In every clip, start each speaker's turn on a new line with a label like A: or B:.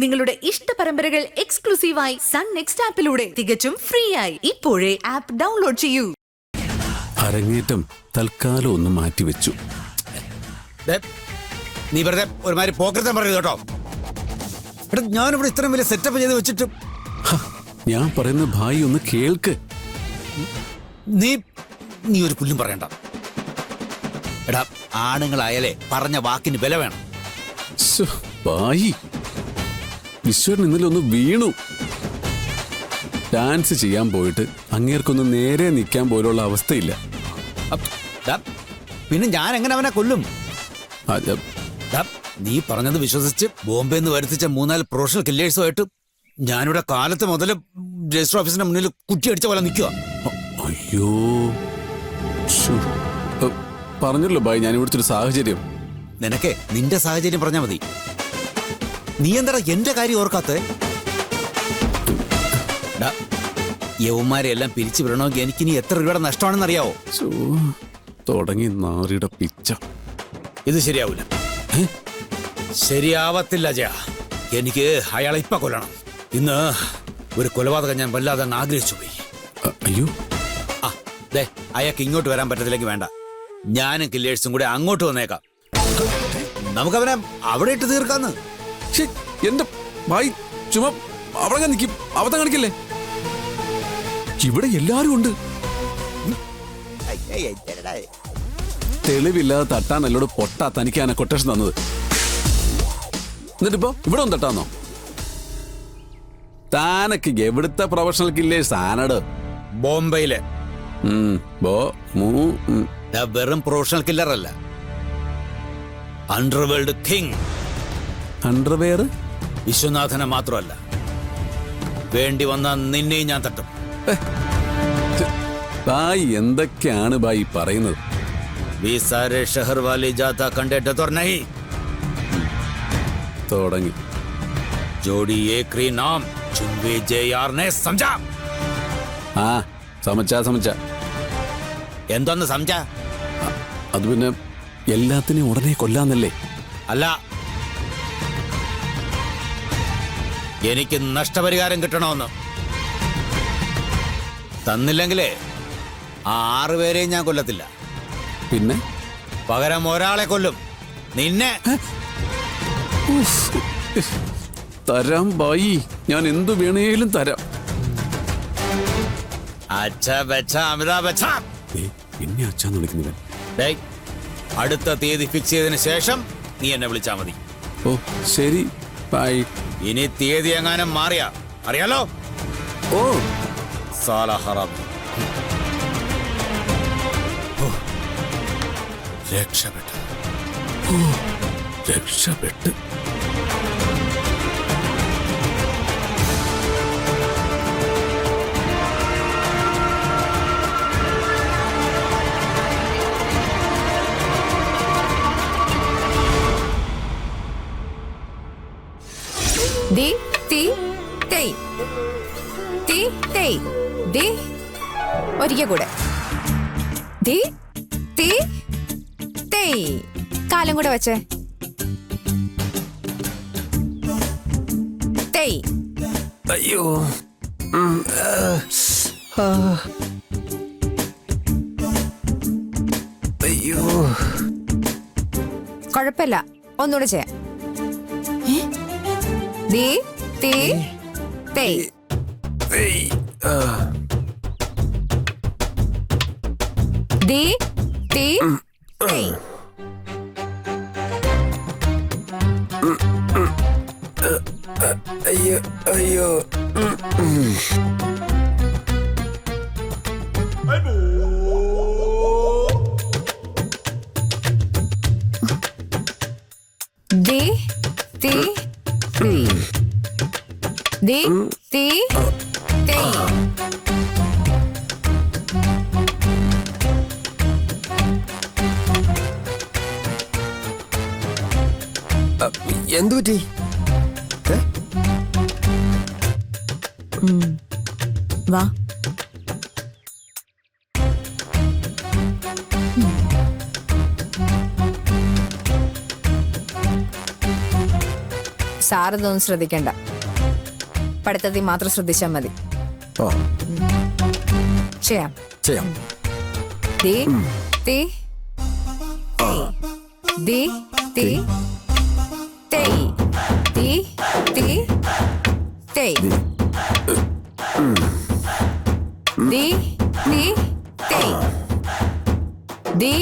A: നിങ്ങളുടെ ഇഷ്ട പരമ്പരകൾ എക്സ്ക്ലൂസീവായി സൺ നെക്സ്റ്റ് ആപ്പിലൂടെ തികച്ചും ഫ്രീ ആയി ഇപ്പോഴേ ആപ്പ് ഡൗൺലോഡ് ചെയ്യൂ.
B: അരങ്ങേറ്റം തൽക്കാലം ഒന്ന് മാറ്റിവെച്ചു.
C: നീ വെറുതെ ഒരുമാതിരി പോക്കറ്റം പറയുന്നത് കേട്ടോ. എടാ, ഞാനിവിടെ ഇത്രയും വലിയ സെറ്റപ്പ് ചെയ്ത് വെച്ചിട്ട്
B: ഞാൻ പറയുന്ന ഭായി ഒന്ന് കേൾക്ക്.
C: നീ ഒരു പുല്ലും പറയണ്ട. എടാ, ആണുങ്ങളായാലേ പറഞ്ഞ വാക്കിന് വില വേണം.
B: ഭായി, ഈശ്വരൻ ഇന്നലെ ഒന്ന് വീണു. ഡാൻസ് ചെയ്യാൻ പോയിട്ട് അങ്ങേർക്കൊന്ന് നേരെ നിൽക്കാൻ പോലുള്ള അവസ്ഥയില്ല.
C: പിന്നെ ഞാൻ എങ്ങനെ അവനെ കൊല്ലും? നീ പറഞ്ഞത് വിശ്വസിച്ച് ബോംബെന്ന് വരുത്തിച്ച 3-4 പ്രൊഫഷണൽ കില്ലേഴ്സുമായിട്ട് ഞാനിവിടെ കാലത്ത് മുതൽ രജിസ്റ്റർ ഓഫീസിന്റെ മുന്നിൽ കുറ്റിയടിച്ച പോലെ നിൽക്കുക.
B: അയ്യോ, പറഞ്ഞല്ലോ ഭായി, ഞാൻ ഇവിടുത്തെ ഒരു സാഹചര്യം.
C: നിനക്ക് നിന്റെ സാഹചര്യം പറഞ്ഞാൽ മതി. നീ എന്താ എന്റെ കാര്യം ഓർക്കാത്ത? യവന്മാരെ എല്ലാം പിരിച്ചു വിടണമെങ്കിൽ എനിക്കിനി എത്ര രൂപയുടെ നഷ്ടമാണെന്ന് അറിയാവോ?
B: തുടങ്ങി നാറിയുടെ പിച്ച.
C: ഇത് ശരിയാവൂല. ശരിയാവത്തില്ല ജയ. എനിക്ക് അയാളെ ഇപ്പൊ കൊല്ലണം. ഇന്ന് ഒരു കൊലപാതകം ഞാൻ വല്ലാതെ ആഗ്രഹിച്ചു പോയി.
B: അയ്യോ,
C: അയാൾക്ക് ഇങ്ങോട്ട് വരാൻ പറ്റത്തില്ലെങ്കിൽ വേണ്ട, ഞാനും കില്ലേഴ്സും കൂടെ അങ്ങോട്ട് വന്നേക്കാം. നമുക്കവനെ അവിടെ ഇട്ട് തീർക്കാന്ന്.
B: എന്റെ ഭായി ചുമ്മാ അവിടെ നിൽക്കും, അബദ്ധം കാണിക്കല്ലേ. ഇവിടെ എല്ലാരും ഉണ്ട്. തെളിവില്ലാതെ തട്ടാൻ അല്ലോട് പൊട്ടാ തനിക്കാണ് കൊട്ടേഷൻ തന്നത്. എന്നിട്ടിപ്പോ ഇവിടെ ഒന്ന് തട്ടാന്നോ? താനക്ക് എവിടുത്തെ പ്രൊഫഷണൽ കില്ലേഴ്സ് ആനട്?
C: ബോംബെയിലെ വെറും പ്രൊഫഷണൽ കില്ലർ അല്ല, അണ്ടർവേൾഡ് കിങ്.
B: അണ്ടർവെയർ
C: വിശ്വനാഥനെ മാത്രമല്ല, വേണ്ടി വന്ന നിന്നെയും ഞാൻ തട്ടും.
B: ഭായി എന്തൊക്കെയാണ് ഭായി പറയുന്നത്? തുടങ്ങി.
C: ജോഡി ഏക്രി നാം ചുൻവേ ജെയാർനെ സംജാ.
B: ആ സമച്ച
C: എന്തോന്ന് സംജ?
B: അത് പിന്നെ എല്ലാത്തിനെയും ഉടനെ കൊല്ലാന്നല്ലേ?
C: അല്ല, എനിക്ക് നഷ്ടപരിഹാരം കിട്ടണമെന്ന്. തന്നില്ലെങ്കിലേ ആ 6 പേരെയും ഞാൻ കൊല്ലത്തില്ല.
B: പിന്നെ
C: പകരം ഒരാളെ കൊല്ലും, നിന്നെ.
B: തരാം ഭായി, ഞാൻ എന്തു വേണേലും തരാം. പിന്നെ അച്ഛാന്ന് വിളിക്കുന്നവൻ.
C: അടുത്ത തീയതി ഫിക്സ് ചെയ്തതിന് ശേഷം നീ എന്നെ വിളിച്ചാ മതി.
B: ഓ ശരി ഭായി.
C: ഇനി തീയതി എങ്ങാനും മാറിയാ അറിയാലോ.
B: ഓ
C: സാല ഹറാം. രക്ഷപ്പെട്ടു.
B: രക്ഷപ്പെട്ട്.
D: ഒരിക്കൽ കൂടെ കാലം കൂടെ വെച്ചേ.
B: അയ്യോ, അയ്യോ,
D: കുഴപ്പമില്ല, ഒന്നുകൂടെ ചെയ്യാം.
B: അയ്യോ അയ്യോ. എന്തു പറ്റി?
D: വാ. സാറതൊന്നും ശ്രദ്ധിക്കണ്ട. പഠിത്തത്തിൽ മാത്രം ശ്രദ്ധിച്ചാൽ മതി.
E: ഓ
D: ചെയ്യാം.
E: ചെയ്യാം.
D: ദീ തീ തേയ്. ദീ തീ തേയ്. ദീ തീ തേയ്. ദീ തീ തേയ്. ദീ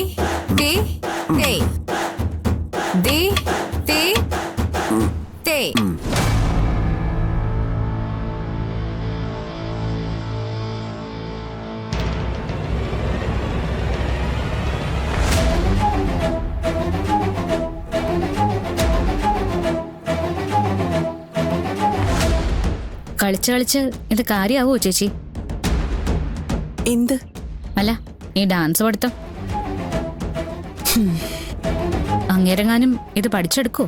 D: തീ തേയ്. ദീ തീ തേയ്.
F: കളിച്ച് കളിച്ച് ഇത് കാര്യാവോ ചേച്ചി?
G: എന്ത്?
F: അല്ല, ഈ ഡാൻസ് പഠിത്തം അങ്ങേരെങ്ങാനും ഇത് പഠിച്ചെടുക്കോ?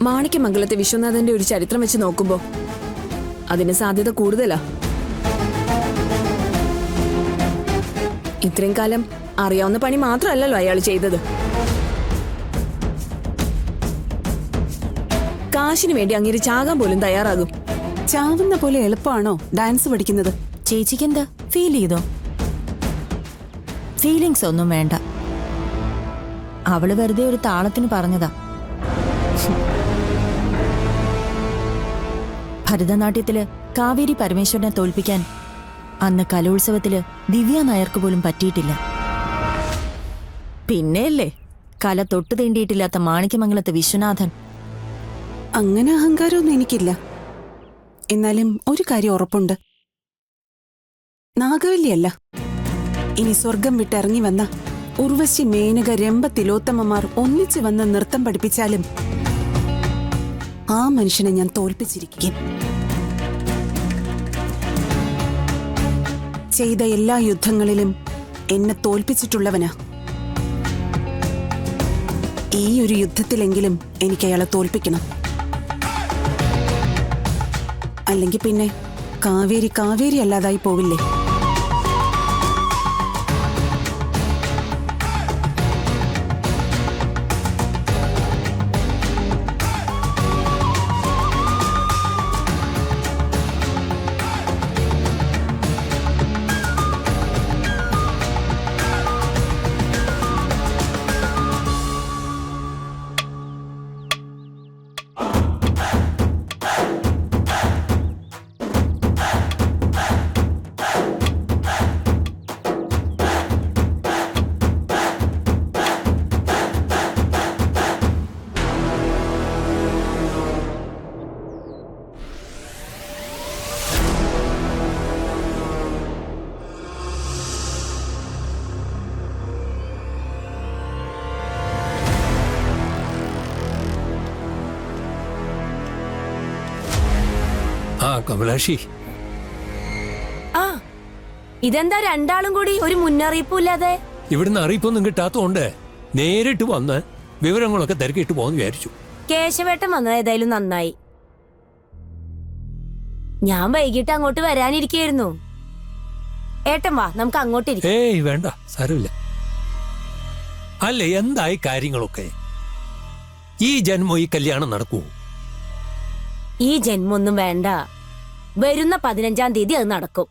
G: മാണിക്യമംഗലത്തെ വിശ്വനാഥന്റെ ഒരു ചരിത്രം വെച്ച് നോക്കുമ്പോ അതിന് സാധ്യത കൂടുതലാ. ഇത്രയും കാലം അറിയാവുന്ന പണി മാത്രമല്ലല്ലോ അയാൾ ചെയ്തത്. കാശിന് വേണ്ടി അങ്ങേര് ചാകാൻ പോലും തയ്യാറാകും.
H: ചാവുന്ന പോലെ എളുപ്പമാണോ ഡാൻസ് പഠിക്കുന്നത്?
I: ചേച്ചിക്ക് എന്താ ഫീൽ ചെയ്തോ? ഫീലിങ്സ് ഒന്നും വേണ്ട. അവള് വെറുതെ ഒരു താളത്തിന് പറഞ്ഞതാ. ഭരതനാട്യത്തില് കാവേരി പരമേശ്വരനെ തോൽപ്പിക്കാൻ അന്ന് കലോത്സവത്തില് ദിവ്യ നായർക്ക് പോലും പറ്റിയിട്ടില്ല. പിന്നെയല്ലേ കല തൊട്ടു തീണ്ടിയിട്ടില്ലാത്ത മാണിക്യമംഗലത്തെ വിശ്വനാഥൻ.
H: അങ്ങനെ അഹങ്കാരമൊന്നും എനിക്കില്ല. എന്നാലും ഒരു കാര്യം ഉറപ്പുണ്ട്, നാഗവല്ലിയല്ല, ഇനി സ്വർഗം വിട്ടിറങ്ങി വന്ന ഉർവശി, മേനക, രംഭ, തിലോത്തമമാർ ഒന്നിച്ചു വന്ന് നൃത്തം പഠിപ്പിച്ചാലും ആ മനുഷ്യനെ ഞാൻ തോൽപ്പിച്ചിരിക്കും. ചെയ്ത എല്ലാ യുദ്ധങ്ങളിലും എന്നെ തോൽപ്പിച്ചിട്ടുള്ളവനാ. ഈ ഒരു യുദ്ധത്തിലെങ്കിലും എനിക്ക് അയാളെ തോൽപ്പിക്കണം. അല്ലെങ്കിൽ പിന്നെ കാവേരി കാവേരി അല്ലാതായി പോവില്ലേ?
J: കമലാക്ഷി,
K: ആ ഇതെന്താ രണ്ടാളും കൂടി ഒരു മുന്നറിയിപ്പില്ലാതെ?
J: ഇവിടുന്ന് അറിയിപ്പൊന്നും കിട്ടാത്തോണ്ട് നേരിട്ട് വന്ന് വിവരങ്ങളൊക്കെ തിരക്കിട്ട് പോകാന്ന് വിചാരിച്ചു.
K: കേശവേട്ടൻ വന്നത് ഏതായാലും നന്നായി. ഞാൻ വൈകിട്ട് അങ്ങോട്ട് വരാനിരിക്കായിരുന്നു. ഏട്ടൻ വാ, നമുക്ക് അങ്ങോട്ടിരിക്കാം.
J: ഏയ് വേണ്ട, സാരമില്ല. അല്ലേ, എന്തായി കാര്യങ്ങളൊക്കെ? ഈ ജന്മം ഈ കല്യാണം നടക്കൂ?
K: ഈ ജന്മൊന്നും വേണ്ട, വരുന്ന 15-ാം തീയതി അത് നടക്കും.